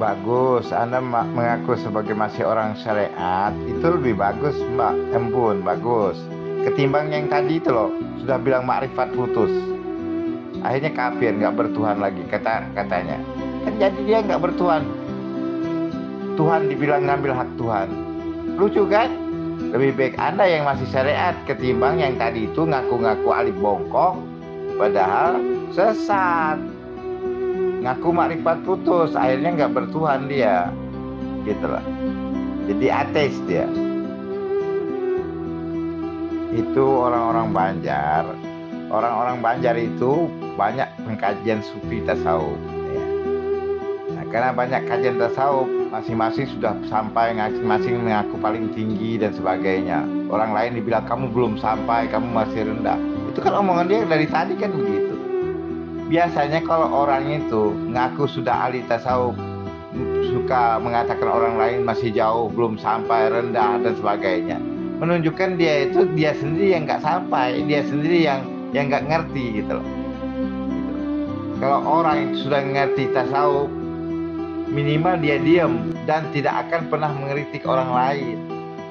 bagus. Anda mengaku sebagai masih orang syariat itu lebih bagus, Mbak Embun, bagus. Ketimbang yang tadi itu loh, sudah bilang makrifat putus. Akhirnya kafir, nggak bertuhan lagi katanya. Kan jadi dia nggak bertuhan. Tuhan dibilang ngambil hak Tuhan. Lucu kan? Lebih baik Anda yang masih syariat ketimbang yang tadi itu ngaku-ngaku alif bongkok, padahal sesat. Ngaku makrifat putus, akhirnya nggak bertuhan dia, gitu loh. Jadi ateis dia. Itu orang-orang Banjar. Orang-orang Banjar itu banyak pengkajian sufi tasawuf. Ya. Nah, karena banyak kajian tasawuf, masing-masing sudah sampai, masing-masing mengaku paling tinggi dan sebagainya. Orang lain dibilang kamu belum sampai, kamu masih rendah. Itu kan omongan dia dari tadi kan begitu. Biasanya kalau orang itu ngaku sudah ahli tasawuf, suka mengatakan orang lain masih jauh, belum sampai, rendah dan sebagainya, menunjukkan dia itu dia sendiri yang nggak sampai, dia sendiri yang nggak ngerti gitu loh. Gitu. Kalau orang yang sudah ngerti tasawuf, minimal dia diam dan tidak akan pernah mengkritik orang lain,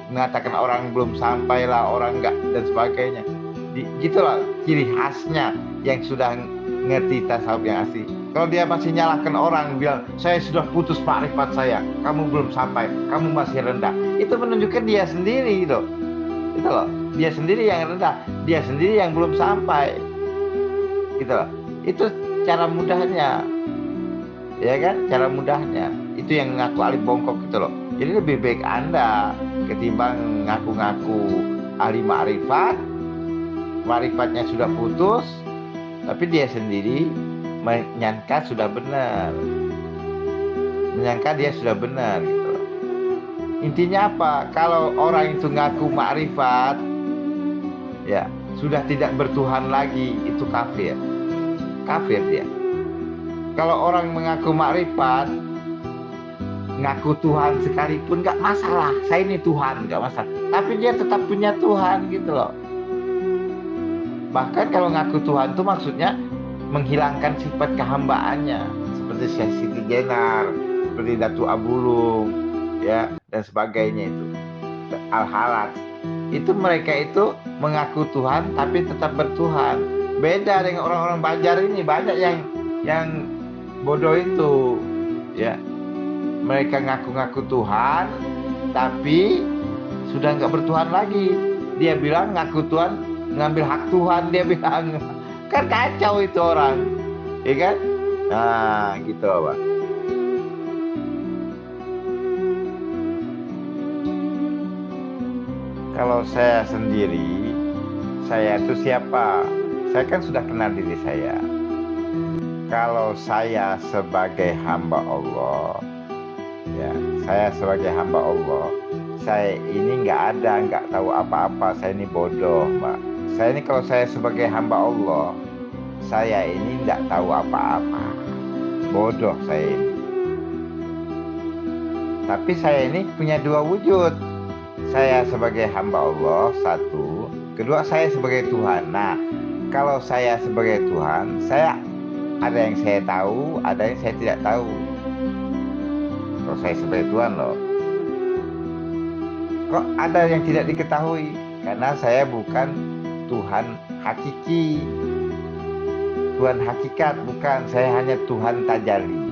mengatakan orang belum sampai lah, orang nggak dan sebagainya. Gitulah ciri khasnya yang sudah ngerti tasawuf yang asli. Kalau dia masih nyalahkan orang, bilang saya sudah putus makrifat saya, kamu belum sampai, kamu masih rendah, itu menunjukkan dia sendiri loh. Itu loh, dia sendiri yang rendah, dia sendiri yang belum sampai, gitu loh. Itu cara mudahnya, ya kan? Cara mudahnya itu yang ngaku alif bongkok gitu loh. Jadi lebih baik Anda ketimbang ngaku-ngaku ahli makrifat, makrifatnya sudah putus, tapi dia sendiri menyangka sudah benar, menyangka dia sudah benar gitu loh. Intinya apa? Kalau orang itu ngaku makrifat, ya sudah tidak bertuhan lagi, itu kafir. Kafir dia. Kalau orang mengaku makrifat, ngaku Tuhan sekalipun nggak masalah. Saya ini Tuhan, nggak masalah. Tapi dia tetap punya Tuhan gitu loh. Bahkan kalau ngaku Tuhan itu maksudnya menghilangkan sifat kehambaannya, seperti Syekh Siti Jenar, seperti Datu Abulung, ya dan sebagainya itu. Al-Halaj. Itu mereka itu mengaku Tuhan tapi tetap bertuhan. Beda dengan orang-orang Banjar ini, banyak yang bodoh itu, ya. Mereka ngaku-ngaku Tuhan tapi sudah nggak bertuhan lagi. Dia bilang ngaku Tuhan, ngambil hak Tuhan, dia bilang. Kan kacau itu orang, ya kan? Nah, gitu Pak. Kalau saya sendiri, saya itu siapa? Saya kan sudah kenal diri saya. Kalau saya sebagai hamba Allah, ya, saya sebagai hamba Allah, saya ini nggak tahu apa-apa, saya ini bodoh, Mbak. Saya ini kalau saya sebagai hamba Allah, saya ini nggak tahu apa-apa, bodoh saya ini. Tapi saya ini punya dua wujud. Saya sebagai hamba Allah, satu. Kedua, saya sebagai Tuhan. Nah, kalau saya sebagai Tuhan, saya ada yang saya tahu, ada yang saya tidak tahu. Kalau saya sebagai Tuhan loh. Kok ada yang tidak diketahui? Karena saya bukan Tuhan hakiki. Tuhan hakikat, bukan. Saya hanya Tuhan tajalli.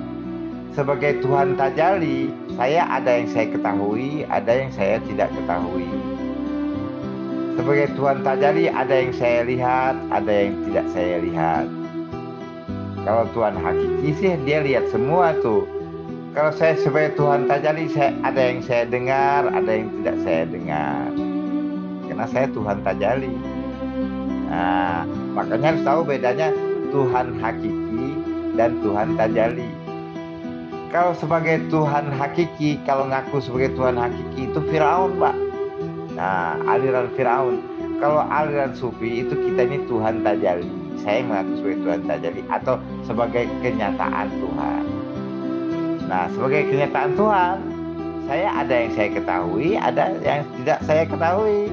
Sebagai Tuhan tajalli, saya ada yang saya ketahui, ada yang saya tidak ketahui. Sebagai Tuhan tajalli, ada yang saya lihat, ada yang tidak saya lihat. Kalau Tuhan hakiki sih dia lihat semua tuh. Kalau saya sebagai Tuhan tajalli, ada yang saya dengar, ada yang tidak saya dengar. Karena saya Tuhan tajalli. Nah, makanya harus tahu bedanya Tuhan hakiki dan Tuhan tajalli. Kalau sebagai Tuhan hakiki, kalau ngaku sebagai Tuhan hakiki itu Firaun, Pak. Nah, aliran Firaun. Kalau aliran Sufi itu kita ini Tuhan tajalli. Saya mengaku sebagai Tuhan tajalli atau sebagai kenyataan Tuhan. Nah, sebagai kenyataan Tuhan, saya ada yang saya ketahui, ada yang tidak saya ketahui.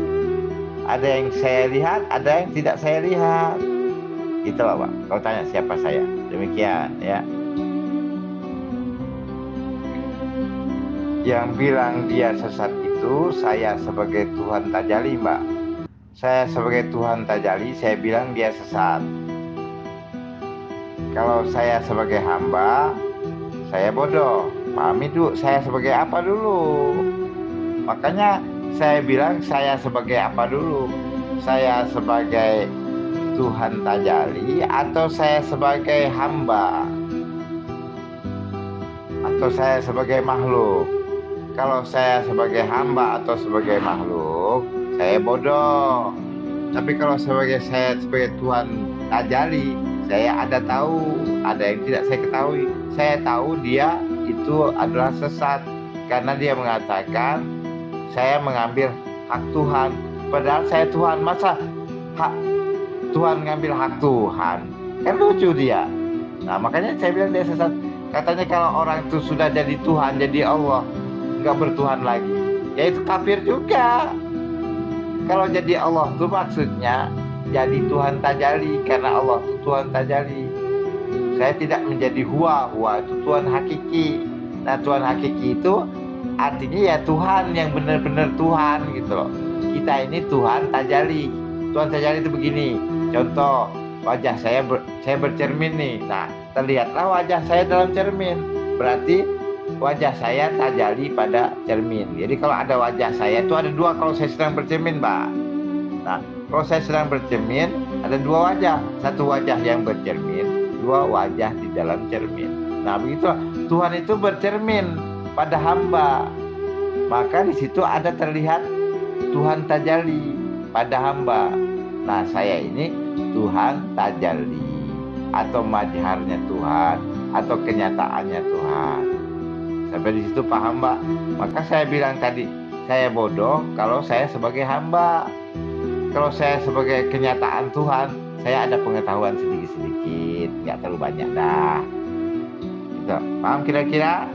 Ada yang saya lihat, ada yang tidak saya lihat. Gitu loh, Pak. Kalau tanya siapa saya, demikian ya. Yang bilang dia sesat itu saya sebagai Tuhan Tajalli, Mbak. Saya sebagai Tuhan Tajalli, saya bilang dia sesat. Kalau saya sebagai hamba, saya bodoh. Pahami dulu, saya sebagai apa dulu? Makanya saya bilang saya sebagai apa dulu? Saya sebagai Tuhan Tajalli atau saya sebagai hamba? Atau saya sebagai makhluk? Kalau saya sebagai hamba atau sebagai makhluk, saya bodoh. Tapi kalau saya sebagai Tuhan Tajalli, saya ada tahu, ada yang tidak saya ketahui. Saya tahu dia itu adalah sesat karena dia mengatakan saya mengambil hak Tuhan. Padahal saya Tuhan, masa hak Tuhan ngambil hak Tuhan? Kan lucu dia. Nah, makanya saya bilang dia sesat. Katanya kalau orang itu sudah jadi Tuhan, jadi Allah, nggak bertuhan lagi, ya itu kafir juga. Kalau jadi Allah itu maksudnya jadi Tuhan Tajalli, karena Allah itu Tuhan Tajalli. Saya tidak menjadi Huwa itu Tuhan hakiki. Nah, Tuhan hakiki itu artinya ya Tuhan yang benar-benar Tuhan gitu loh. Kita ini Tuhan Tajalli. Tuhan Tajalli itu begini. Contoh, wajah saya bercermin nih. Nah, terlihatlah wajah saya dalam cermin. Berarti wajah saya Tajalli pada cermin. Jadi kalau ada wajah saya itu ada dua kalau saya sedang bercermin, Mbak. Nah, kalau saya sedang bercermin ada dua wajah. Satu wajah yang bercermin, dua wajah di dalam cermin. Nah, begitu Tuhan itu bercermin pada hamba. Maka di situ ada terlihat Tuhan Tajalli pada hamba. Nah, saya ini Tuhan Tajalli atau mazharnya Tuhan atau kenyataannya Tuhan. Sampai di situ paham, Mbak? Maka saya bilang tadi, saya bodoh kalau saya sebagai hamba. Kalau saya sebagai kenyataan Tuhan, saya ada pengetahuan sedikit-sedikit, nggak terlalu banyak dah. Gitu. Paham kira-kira?